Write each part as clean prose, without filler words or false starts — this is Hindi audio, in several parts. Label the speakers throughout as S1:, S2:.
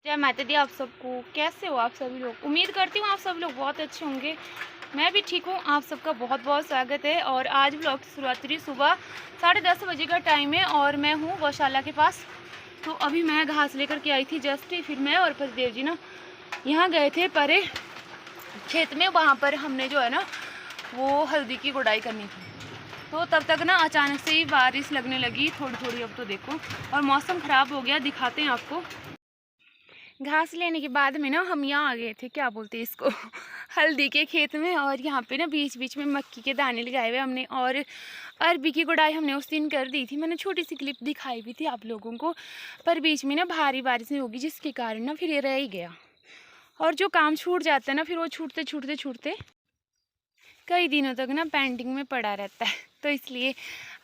S1: जय माता दी आप सबको। कैसे हो आप सभी लोग? उम्मीद करती हूँ आप सभी लोग बहुत अच्छे होंगे। मैं भी ठीक हूँ। आप सबका बहुत बहुत स्वागत है। और आज ब्लॉग की शुरुआत हुई सुबह 10:30 बजे का टाइम है और मैं हूँ गौशाला के पास। तो अभी मैं घास लेकर के आई थी जस्ट। फिर मैं और पतिदेव जी ना यहाँ गए थे परे खेत में। वहाँ पर हमने जो है ना वो हल्दी की गुड़ाई करनी थी। तो तब तक ना अचानक से ही बारिश लगने लगी थोड़ी थोड़ी। अब तो देखो और मौसम ख़राब हो गया। दिखाते हैं आपको। घास लेने के बाद में ना हम यहाँ आ गए थे, क्या बोलते हैं इसको हल्दी के खेत में। और यहाँ पे ना बीच बीच में मक्की के दाने लगाए हुए हमने। और अरबी की गुड़ाई हमने उस दिन कर दी थी। मैंने छोटी सी क्लिप दिखाई भी थी आप लोगों को। पर बीच में ना भारी बारिश नहीं होगी जिसके कारण ना फिर ये रह ही गया। और जो काम छूट जाता है ना फिर वो छूटते छूटते छूटते कई दिनों तक ना पेंडिंग में पड़ा रहता है। तो इसलिए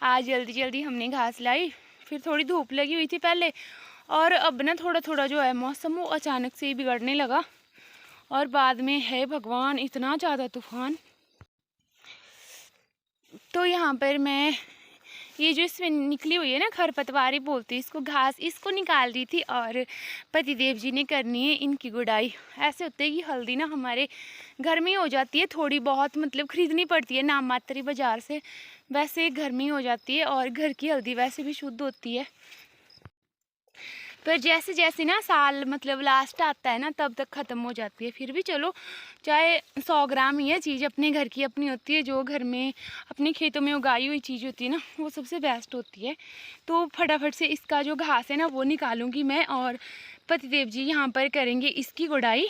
S1: आज जल्दी जल्दी हमने घास लाई। फिर थोड़ी धूप लगी हुई थी पहले और अब ना थोड़ा थोड़ा जो है मौसम वो अचानक से ही बिगड़ने लगा। और बाद में है भगवान इतना ज़्यादा तूफान। तो यहाँ पर मैं ये जो इसमें निकली हुई है ना खरपतवारी बोलती है इसको, घास, इसको निकाल रही थी। और पतिदेव जी ने करनी है इनकी गुड़ाई। ऐसे होते है कि हल्दी ना हमारे घर में ही हो जाती है। थोड़ी बहुत मतलब ख़रीदनी पड़ती है नाम मात्र बाज़ार से, वैसे घर में ही हो जाती है। और घर की हल्दी वैसे भी शुद्ध होती है। पर जैसे जैसे ना साल मतलब लास्ट आता है ना तब तक ख़त्म हो जाती है। फिर भी चलो चाहे 100 ग्राम ही है चीज़ अपने घर की अपनी होती है। जो घर में अपने खेतों में उगाई हुई चीज़ होती है ना वो सबसे बेस्ट होती है। तो फटाफट से इसका जो घास है ना वो निकालूंगी मैं। और पतिदेव जी यहाँ पर करेंगे इसकी गुड़ाई।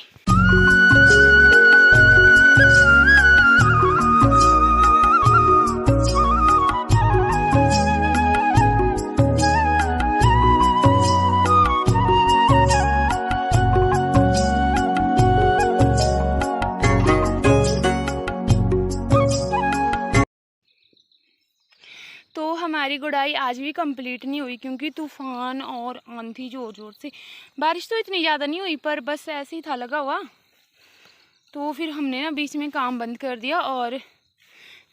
S1: तो हमारी गुड़ाई आज भी कंप्लीट नहीं हुई क्योंकि तूफ़ान और आंधी ज़ोर ज़ोर से। बारिश तो इतनी ज़्यादा नहीं हुई पर बस ऐसे ही था लगा हुआ। तो फिर हमने ना बीच में काम बंद कर दिया। और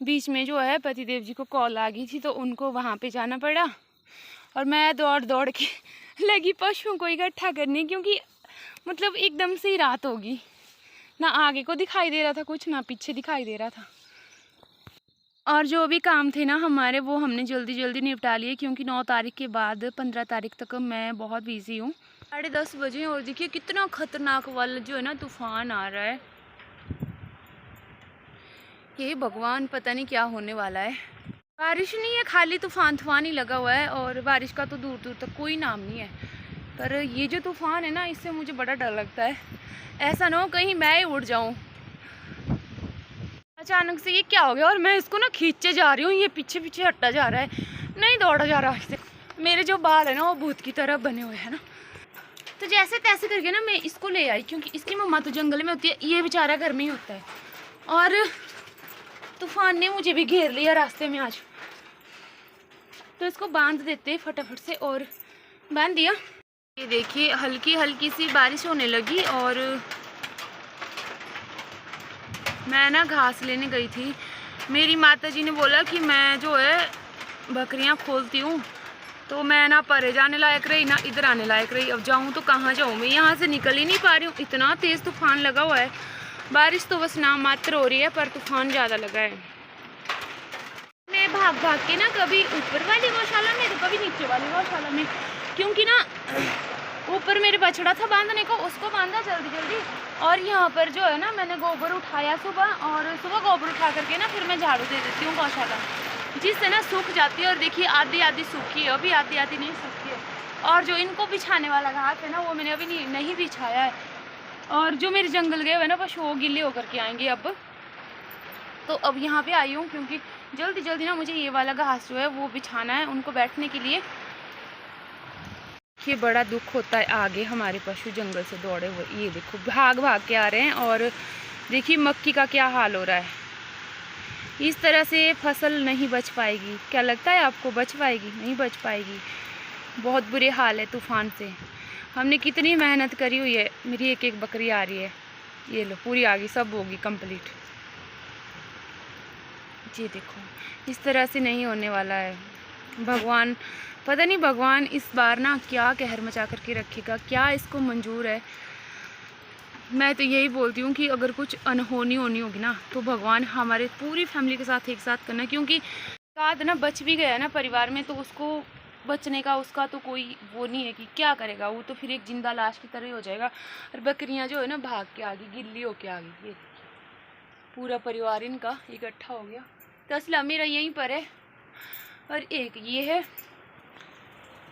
S1: बीच में जो है पतिदेव जी को कॉल आ गई थी तो उनको वहाँ पे जाना पड़ा। और मैं दौड़ दौड़ के लगी पशुओं को इकट्ठा करने, क्योंकि मतलब एकदम से ही रात होगी। ना आगे को दिखाई दे रहा था कुछ, ना पीछे दिखाई दे रहा था। और जो भी काम थे ना हमारे वो हमने जल्दी जल्दी निपटा लिए क्योंकि 9 तारीख के बाद 15 तारीख तक मैं बहुत बिजी हूँ। 10:30 बजे और देखिए कितना खतरनाक वाला जो है ना तूफान आ रहा है। ये भगवान पता नहीं क्या होने वाला है। बारिश नहीं है, खाली तूफान ही लगा हुआ है। और बारिश का तो दूर दूर तक कोई नाम नहीं है। पर ये जो तूफान है ना इससे मुझे बड़ा डर लगता है। ऐसा ना हो कहीं मैं ही उड़ जाऊँ। अचानक से ये क्या हो गया और मैं इसको ना खींचे जा रही हूँ, ये पीछे पीछे हटता जा रहा है, नहीं दौड़ा जा रहा इससे। मेरे जो बाल है ना वो भूत की तरह बने हुए हैं ना। तो जैसे तैसे करके ना मैं इसको ले आई क्योंकि इसकी मम्मा तो जंगल में होती है, ये बेचारा घर में ही होता है। और तूफान ने मुझे भी घेर लिया रास्ते में आज। तो इसको बांध देते फटाफट से। और बांध दिया। ये देखिए हल्की हल्की सी बारिश होने लगी। और मैं ना घास लेने गई थी। मेरी माता जी ने बोला कि मैं जो है बकरियां खोलती हूँ तो मैं ना परे जाने लायक रही ना इधर आने लायक रही। अब जाऊँ तो कहाँ जाऊँ, मैं यहाँ से निकल ही नहीं पा रही हूँ। इतना तेज़ तूफान लगा हुआ है। बारिश तो बस नाम मात्र हो रही है पर तूफान ज़्यादा लगा है। मैं भाग भाग के ना कभी ऊपर वाली गौशाला में तो कभी नीचे वाली गौशाला में, क्योंकि ना ऊपर मेरे बछड़ा था बांधने को, उसको बांधा जल्दी जल्दी। और यहाँ पर जो है ना मैंने गोबर उठाया सुबह। और सुबह गोबर उठा करके ना फिर मैं झाड़ू दे देती हूँ गौशाला, जिससे ना सूख जाती है। और देखिए आधी आधी सूखी है, अभी आधी आधी नहीं सूखी है। और जो इनको बिछाने वाला घास है ना वो मैंने अभी नहीं बिछाया है। और जो मेरे जंगल गए हुए ना बस वो गिले होकर के आएंगे अब। तो अब यहाँ पे आई हूँ क्योंकि जल्दी जल्दी ना मुझे ये वाला घास जो है वो बिछाना है उनको बैठने के लिए। ये बड़ा दुख होता है। आगे हमारे पशु जंगल से दौड़े हुए, ये देखो भाग भाग के आ रहे हैं। और देखिए मक्की का क्या हाल हो रहा है। इस तरह से फसल नहीं बच पाएगी। क्या लगता है आपको बच पाएगी? नहीं बच पाएगी। बहुत बुरे हाल है तूफान से। हमने कितनी मेहनत करी हुई है। मेरी एक एक बकरी आ रही है, ये लो पूरी आ गई, सब होगी कंप्लीट। जी देखो इस तरह से नहीं होने वाला है। भगवान पता नहीं भगवान इस बार ना क्या कहर मचा करके रखेगा, क्या इसको मंजूर है। मैं तो यही बोलती हूँ कि अगर कुछ अनहोनी होनी होगी ना तो भगवान हमारे पूरी फैमिली के साथ एक साथ करना, क्योंकि साथ ना बच भी गया ना परिवार में तो उसको बचने का उसका तो कोई वो नहीं है कि क्या करेगा, वो तो फिर एक जिंदा लाश की तरह ही हो जाएगा। और बकरियां जो है ना भाग के आ गई, गिल्ली होके आ गई। ये पूरा परिवार इनका इकट्ठा हो गया। तो असला मेरा यहीं पर है और एक ये है।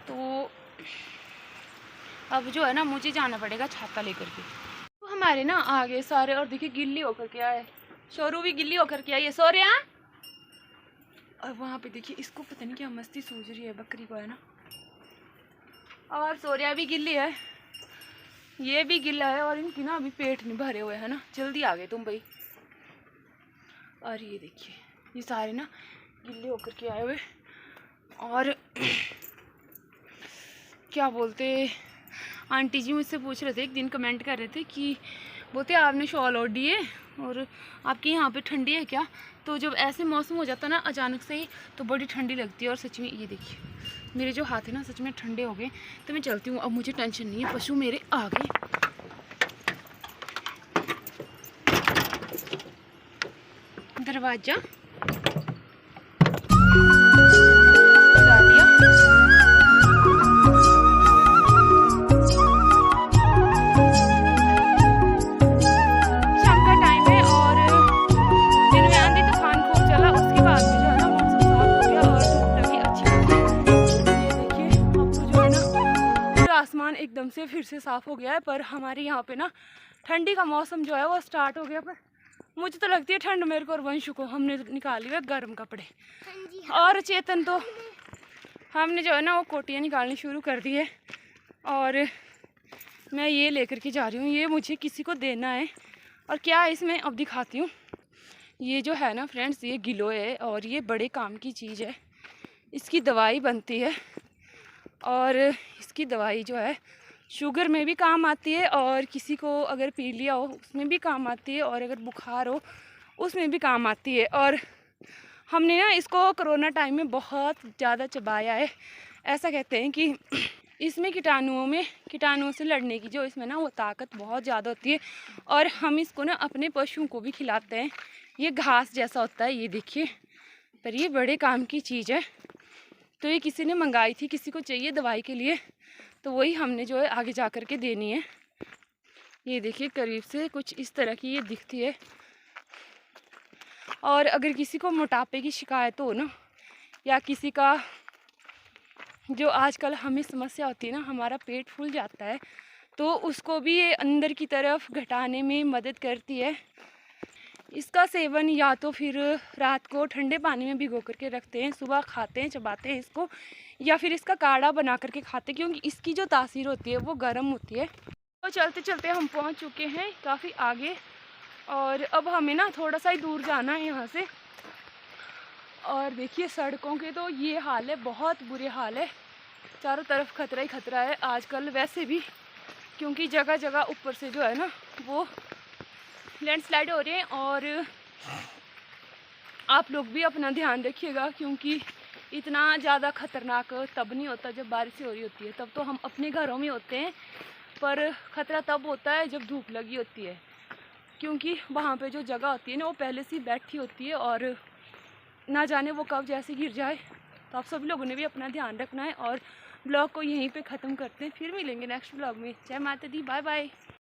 S1: तो अब जो है ना मुझे जाना पड़ेगा छाता लेकर के। तो हमारे ना आगे सारे, और देखिए गिल्ली होकर के आए, शोरू भी गिल्ली होकर के आई है, सो रहे हैं। और वहाँ पे देखिए इसको पता नहीं क्या मस्ती सूझ रही है, बकरी को है ना। और सोरिया भी गिल्ली है, ये भी गिल्ला है, और इनकी ना अभी पेट नहीं भरे हुए है ना। जल्दी आ गए तुम भाई। और ये देखिए ये सारे ना गिल्ले होकर के आए हुए। और क्या बोलते, आंटी जी मुझसे पूछ रहे थे, एक दिन कमेंट कर रहे थे कि बोलते आपने शॉल ओढ़ दिए और आपके यहाँ पे ठंडी है क्या। तो जब ऐसे मौसम हो जाता है ना अचानक से ही तो बड़ी ठंडी लगती है। और सच में ये देखिए मेरे जो हाथ है ना सच में ठंडे हो गए। तो मैं चलती हूँ, अब मुझे टेंशन नहीं है, पशु मेरे आ गए। दरवाजा लगा दिया। शाम का टाइम है और दिन में आंधी तूफान खूब चला, उसके बाद में जो है ना मौसम साफ हो गया और धूप लगी अच्छी। ये देखिए अब तो जो है ना पूरा आसमान एकदम से फिर से साफ हो गया है। पर हमारे यहाँ पे ना ठंडी का मौसम जो है वो स्टार्ट हो गया। पर मुझे तो लगती है ठंड मेरे को और वंशु को, हमने निकाली हुए गर्म कपड़े। और चेतन तो हमने जो है ना वो कोटियाँ निकालनी शुरू कर दी है। और मैं ये लेकर के जा रही हूँ, ये मुझे किसी को देना है। और क्या इसमें अब दिखाती हूँ। ये जो है ना फ्रेंड्स ये गिलोय है और ये बड़े काम की चीज़ है। इसकी दवाई बनती है और इसकी दवाई जो है शुगर में भी काम आती है, और किसी को अगर पी लिया हो उसमें भी काम आती है, और अगर बुखार हो उसमें भी काम आती है। और हमने ना इसको कोरोना टाइम में बहुत ज़्यादा चबाया है। ऐसा कहते हैं कि इसमें कीटाणुओं से लड़ने की जो इसमें ना वो ताकत बहुत ज़्यादा होती है। और हम इसको ना अपने पशुओं को भी खिलाते हैं। ये घास जैसा होता है, ये देखिए, पर ये बड़े काम की चीज़ है। तो ये किसी ने मंगाई थी, किसी को चाहिए दवाई के लिए, तो वही हमने जो है आगे जा कर के देनी है। ये देखिए करीब से कुछ इस तरह की ये दिखती है। और अगर किसी को मोटापे की शिकायत हो ना, या किसी का जो आजकल हमें समस्या होती है ना, हमारा पेट फूल जाता है, तो उसको भी ये अंदर की तरफ घटाने में मदद करती है। इसका सेवन या तो फिर रात को ठंडे पानी में भिगो करके रखते हैं, सुबह खाते हैं, चबाते हैं इसको, या फिर इसका काढ़ा बना करके खाते हैं, क्योंकि इसकी जो तासीर होती है वो गर्म होती है। तो चलते चलते हम पहुंच चुके हैं काफ़ी आगे, और अब हमें ना थोड़ा सा ही दूर जाना है यहाँ से। और देखिए सड़कों के तो ये हाल है, बहुत बुरे हाल है, चारों तरफ खतरा ही खतरा है आजकल वैसे भी, क्योंकि जगह जगह ऊपर से जो है ना वो लैंडस्लाइड हो रहे हैं। और आप लोग भी अपना ध्यान रखिएगा, क्योंकि इतना ज़्यादा खतरनाक तब नहीं होता जब बारिश हो रही होती है, तब तो हम अपने घरों में होते हैं। पर ख़तरा तब होता है जब धूप लगी होती है, क्योंकि वहाँ पे जो जगह होती है ना वो पहले से बैठी होती है और ना जाने वो कब जैसे गिर जाए। तो आप सभी लोगों ने भी अपना ध्यान रखना है। और ब्लॉग को यहीं पे ख़त्म करते हैं, फिर मिलेंगे नेक्स्ट ब्लॉग में। जय माता दी, बाय बाय।